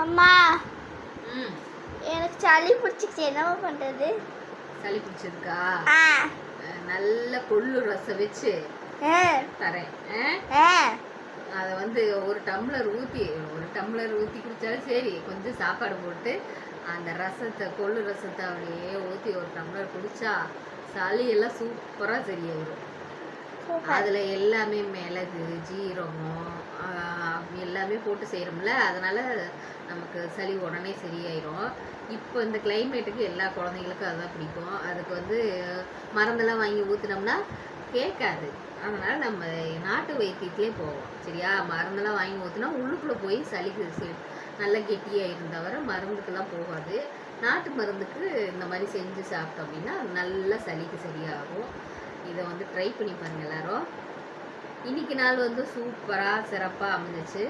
அம்மா ம் எனக்கு சளி பிடிச்சிச்சு, என்னம்மா பண்றது? சளி பிடிச்சிருக்கா? ஆ நல்ல கொள்ளு ரசம் வச்சு ஆ தரேன். ஆ அதை வந்து ஒரு டம்ளர் ஊற்றி குடித்தாலும் சரி, கொஞ்சம் சாப்பாடு போட்டு அந்த ரசத்தை, கொள்ளு ரசத்தை அப்படியே ஊற்றி ஒரு டம்ளர் குடித்தா சளியெல்லாம் சூப்பராக சரியாயிடும். அதில் எல்லாமே மிளகு, ஜீரகம் எல்லாமே போட்டு செய்கிறோம்ல, அதனால் நமக்கு சளி உடனே சரியாயிடும். இப்போ இந்த கிளைமேட்டுக்கு எல்லா குழந்தைங்களுக்கும் அதுதான் பிடிக்கும். அதுக்கு வந்து மருந்தெல்லாம் வாங்கி ஊற்றினோம்னா கேட்காது. அதனால் நம்ம நாட்டு வைத்தியத்திலே போவோம், சரியா? மருந்தெல்லாம் வாங்கி ஊற்றினா உள்ளுக்குள்ளே போய் சளிக்கு நல்லா கெட்டியாக இருந்தவரை மருந்துக்கெல்லாம் போகாது. நாட்டு மருந்துக்கு இந்த மாதிரி செஞ்சு சாப்பிட்டோம் அப்படின்னா நல்லா சளிக்கு சரியாகும். இதை வந்து ட்ரை பண்ணி பாருங்கள் எல்லோரும். இன்றைக்கி நாள் வந்து சூப்பராக சிறப்பாக அமைஞ்சிச்சு.